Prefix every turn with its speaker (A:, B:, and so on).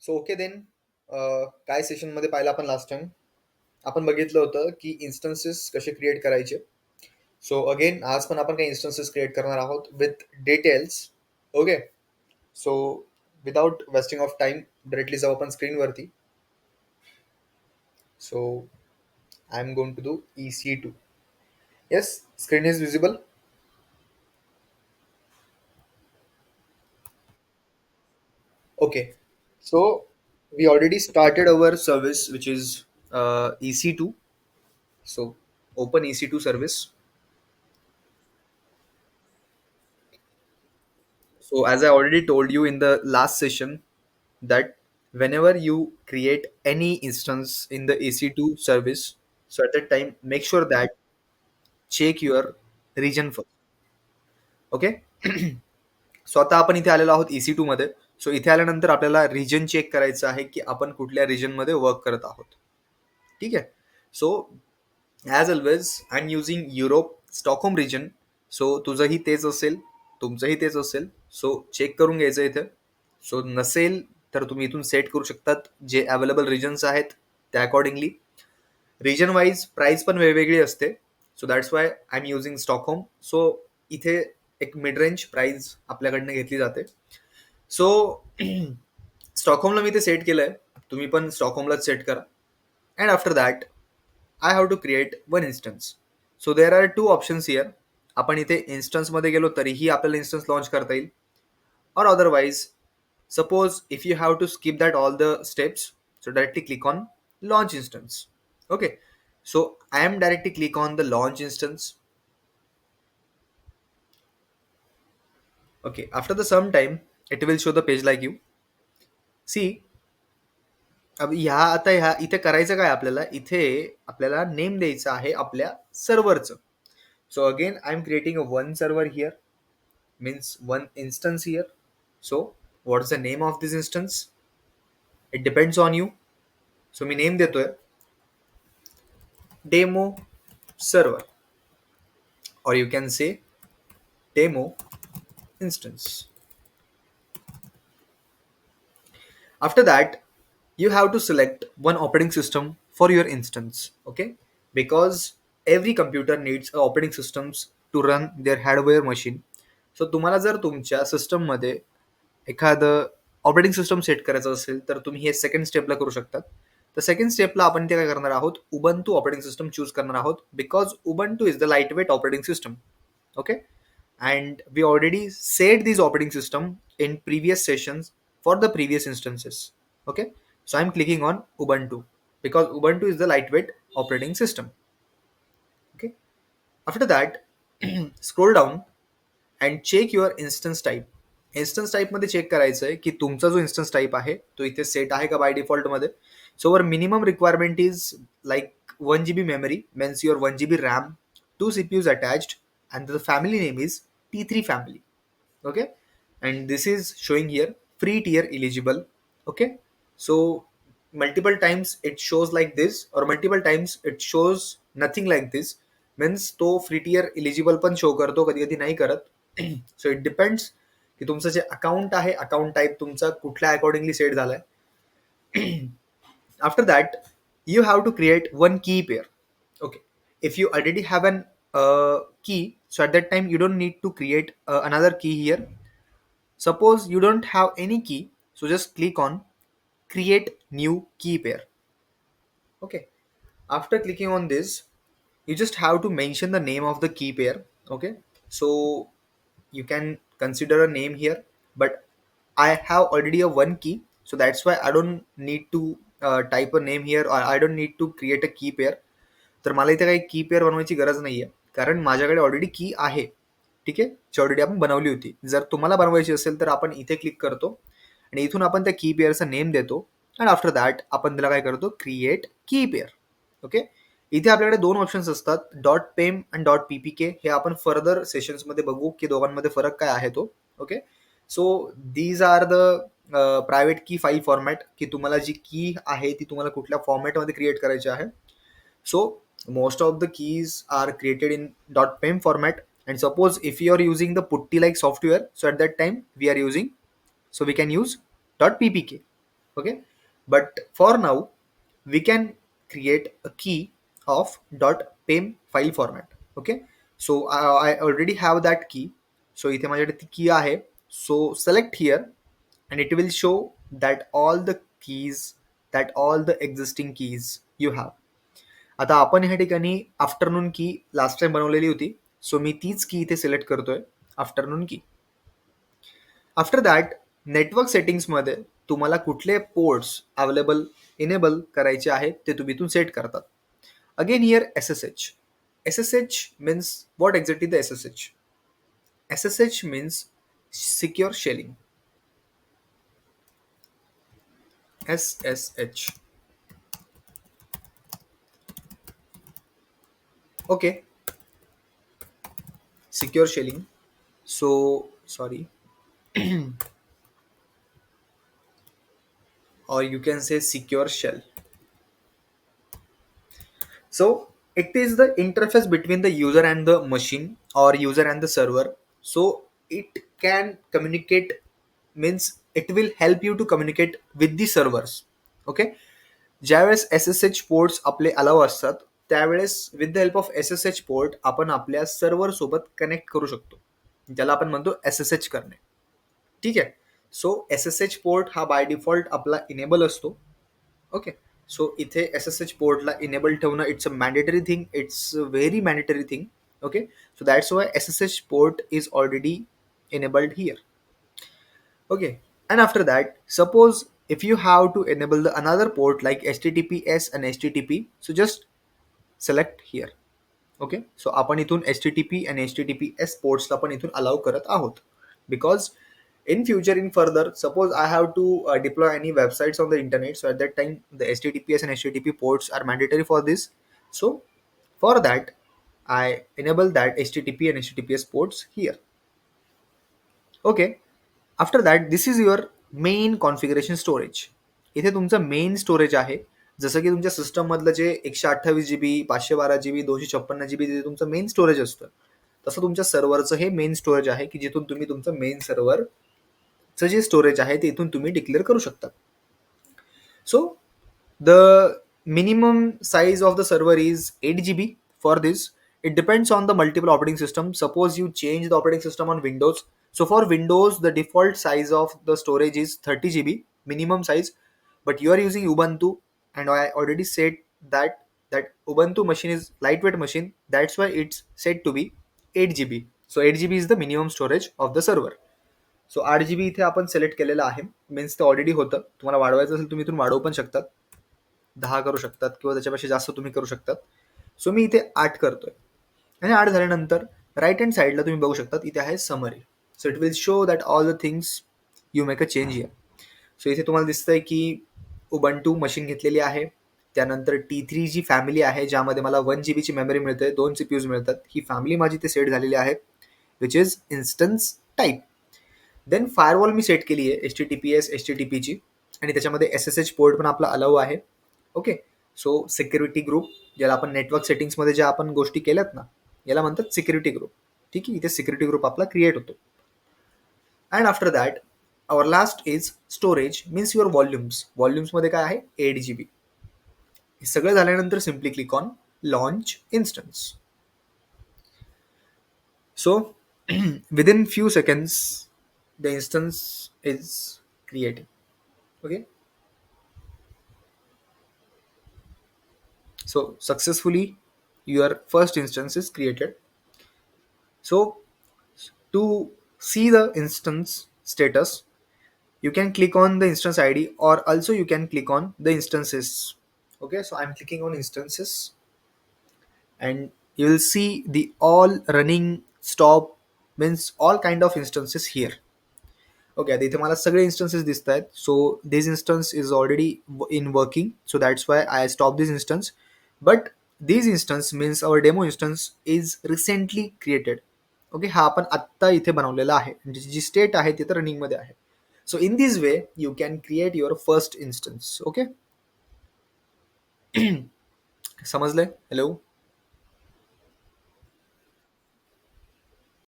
A: So okay then. काय सेशनमध्ये पाहिलं आपण लास्ट टाइम, आपण बघितलं होतं की इन्स्टन्सेस कसे क्रिएट करायचे. सो अगेन आज पण आपण काही इन्स्टन्सेस क्रिएट करणार आहोत with details. Okay. So without wasting of time directly जाऊ आपण स्क्रीनवरती. So I am going to do EC2. Yes, screen is visible. Okay. So we already started our service, which is EC2. So open EC2 service. So as I already told you in the last session that whenever you create any instance in the EC2 service, so at that time make sure that check your region first. Okay. सो आता आपण इथे आलेलो आहोत EC2 मध्ये. सो इथे आल्यानंतर आपल्याला region check करायचं आहे की आपण कुठल्या रिजन मध्ये वर्क करत आहोत. ठीक आहे. So as always I am using Europe Stockholm region. So तुझंही तेच असेल, तुमचंही तेच असेल. सो चेक करून घ्यायचं इथे. सो नसेल तर तुम्ही इथून सेट करू शकतात जे अवेलेबल रिजन्स आहेत त्या अकॉर्डिंगली. रिजन वाईज प्राइस पण वेगवेगळी असते. So that's why I am using Stockholm. So इथे एक मिड रेंज प्राइस आपल्याकडनं घेतली जाते. सो स्टॉकहोमला मी ते सेट केलंय, तुम्ही पण स्टॉकहोमलाच सेट करा. And after that I have to create one instance. So there are two options here. आपण इथे इन्स्टन्समध्ये गेलो तरीही आपल्याला इन्स्टन्स लॉन्च करता येईल. और otherwise suppose if you have to skip that all the steps, so directly click on launch instance. Okay, so I am directly click on the launch instance. Okay, after the some time it will show the page like you see. अब ह्या इथे करायचं काय, आपल्याला इथे आपल्याला name द्यायचं आहे आपल्या सर्व्हरचं. So again I am creating a one server here, means one instance here. So what is the name of this instance, it depends on you. So मी नेम देतोय demo server, or you can say demo instance. After that, you have to select one operating system for your instance. Okay, because every computer needs a operating systems to run their hardware machine. So तुम्हाला जर तुमच्या system मध्ये एखादं operating system set करायचं असेल तर तुम्ही हे second स्टेपला करू शकता. तर सेकंड स्टेपला आपण ते काय करणार आहोत, उबंटू ऑपरेटिंग सिस्टम चूज करणार आहोत, because Ubuntu is the light weight operating system. Okay, and we already set this operating system in previous sessions for the previous instances. Okay, so I'm clicking on Ubuntu because Ubuntu is the lightweight operating system. Okay, after that scroll down and check your instance type. Instance टाईपमध्ये check करायचं आहे की तुमचा जो instance type आहे तो इथे set आहे का बाय डिफॉल्टमध्ये. सो वर minimum requirement is like 1 GB memory, means your 1 GB RAM, two CPUs attached, and the family name is T3 family. Okay, and this is showing here free tier eligible. Okay, so multiple times it shows like this or multiple times it shows nothing like this, means तो free tier eligible पण show करतो, कधी कधी नाही करत. So it depends की तुमचं जे account आहे, अकाउंट टाईप तुमचा कुठल्या अकॉर्डिंगली सेट झालाय. After that, you have to create one key pair. Okay, if you already have an key, so at that time you don't need to create another key here. Suppose you don't have any key, so just click on create new key pair. Okay, after clicking on this, you just have to mention the name of the key pair. Okay, so you can consider a name here, but I have already a one key, so that's why I don't need to type a name here, or I don't need to create a key pair. तर मला इथे काही की pair बनवायची गरज नाहीये, कारण माझ्याकडे ऑलरेडी की आहे. ठीक आहे, जी ऑलरेडी आपण बनवली होती. जर तुम्हाला बनवायची असेल तर आपण इथे क्लिक करतो आणि इथून आपण त्या की पेअरचा नेम देतो आणि आफ्टर दॅट आपण त्याला काय करतो, क्रिएट की पेअर. ओके, इथे आपल्याकडे दोन ऑप्शन्स असतात, डॉट पेम आणि डॉट पीपीके. हे आपण फर्दर सेशन्समध्ये बघू की दोघांमध्ये फरक काय आहे तो. Okay, so these are the private key file format, की तुम्हाला जी की आहे ती तुम्हाला कुठल्या फॉर्मॅटमध्ये क्रिएट करायची आहे. So most of the keys are created in .pem format, and suppose if you are using the putty like software, so at that time we are using, so we can use .ppk. Okay, but for now we can create a key of .pem file format. Okay, so I already have that key. So इथे माझ्याकडे ती key आहे. So select here and it will show that all the keys, that all the existing keys you have. आता आपण ह्या ठिकाणी afternoon की last time बनवलेली होती. सो मी तीच की इथे सिलेक्ट करतोय, आफ्टरनून की. आफ्टर दॅट नेटवर्क सेटिंग्समध्ये तुम्हाला कुठले पोर्ट्स अवेलेबल इनेबल करायचे आहेत ते तुम्ही इथून सेट करतात. Again here SSH. SSH means what exactly the SSH? SSH means secure shelling. SSH. Okay, secure shelling. So sorry, or you can say secure shell. So it is the interface between the user and the machine, or user and the server. So it can communicate, means it will help you to communicate with the servers. Okay, ज्यावेळेस SSH ports आपले अलाव असतात त्यावेळेस with the help of SSH port आपण आपल्या server सोबत connect करू शकतो, ज्याला आपण म्हणतो SSH करणे. ठीक आहे. सो SSH पोर्ट हा बाय डिफॉल्ट आपला इनेबल असतो. ओके, सो इथे SSH पोर्टला इनेबल ठेवणं it's a mandatory thing, it's very mandatory thing. Okay, so that's Y SSH port is already enabled here. Okay, and after that, suppose if you have to enable the another port like HTTPS and HTTP, so just select here. Okay, so आपण इथून HTTP आणि HTTPS पोर्ट्सला पण इथून allow करत आहोत, because in future, in further, suppose I have to deploy any websites on the internet, so at that time the HTTPS and HTTP ports are mandatory for this. So for that I enable that HTTP and HTTPS ports here. Okay, after that this is your main configuration storage. इथे तुमचं main storage आहे. जसं की तुमच्या सिस्टममधलं जे 128 GB, 512 GB, 256 GB जे तुमचं main storage असतं, तसं तुमच्या सर्व्हरचं हे मेन स्टोरेज आहे की जिथून तुम्ही तुमचं मेन सर्व्हरचं जे स्टोरेज आहे ते इथून तुम्ही डिक्लेअर करू शकता. सो the minimum size of the server is 8 GB. For this, it depends on the multiple operating system. Suppose you change the operating system on Windows. So for Windows, the default size of the storage is 30 GB minimum size, but you are using Ubuntu, and I already said that Ubuntu machine is lightweight machine. That's why it's set to be 8 GB. So 8 GB is the minimum storage of the server. So 8 GB इथे आपण select केलेलं आहे, means ते already होतं. तुम्हाला वाढवायचं असेल तुम्ही इथून वाढवू पण शकतात, 10 करू शकतात किंवा त्याच्यापेक्षा जास्त तुम्ही करू शकतात. सो मी इथे 8 करतोय, आणि 8 झाल्यानंतर राईट हँड साईडला तुम्ही बघू शकतात इथे आहे summary. So it will show that all the things you make a change here. So इथे तुम्हाला दिसतंय की उबंटू मशीन घेतलेली आहे, त्यानंतर T3 जी फॅमिली आहे ज्यामध्ये मला 1 GB ची मेमरी मिळते, 2 CPUs मिळतात, ही फॅमिली माझी ते सेट झालेली आहे, which is instance type. Then firewall मी सेट केली आहे HTTPS HTTPची, आणि त्याच्यामध्ये SSH पोर्ट पण आपला अलाउ आहे. ओके, सो सिक्युरिटी ग्रुप, ज्याला आपण नेटवर्क सेटिंग्समध्ये ज्या आपण गोष्टी केल्यात ना, याला म्हणतात सिक्युरिटी ग्रुप. ठीक आहे, इथे सिक्युरिटी ग्रुप आपला क्रिएट होतो. And after that our last is storage, means your volumes. व्हॉल्युम्समध्ये काय आहे 8 GB. हे सगळं झाल्यानंतर simply click on launch instance. So within few seconds the instance is created. Okay, so successfully your first instance is created. So to see the instance status, you can click on the instance ID, or also you can click on the instances. Okay, so I'm clicking on instances, and you will see the all running, stop, means all kind of instances here. Okay, आता इथे मला सगळे instances दिसत आहेत. So this instance is already in working, so that's why I stop this instance. But this instance means our demo instance is recently created. Okay, हा आपण आत्ता इथे बनवलेला आहे, जी स्टेट आहे ती तर रनिंगमध्ये आहे. So in this way you can create your first instance. Okay, समजलंय? हॅलो.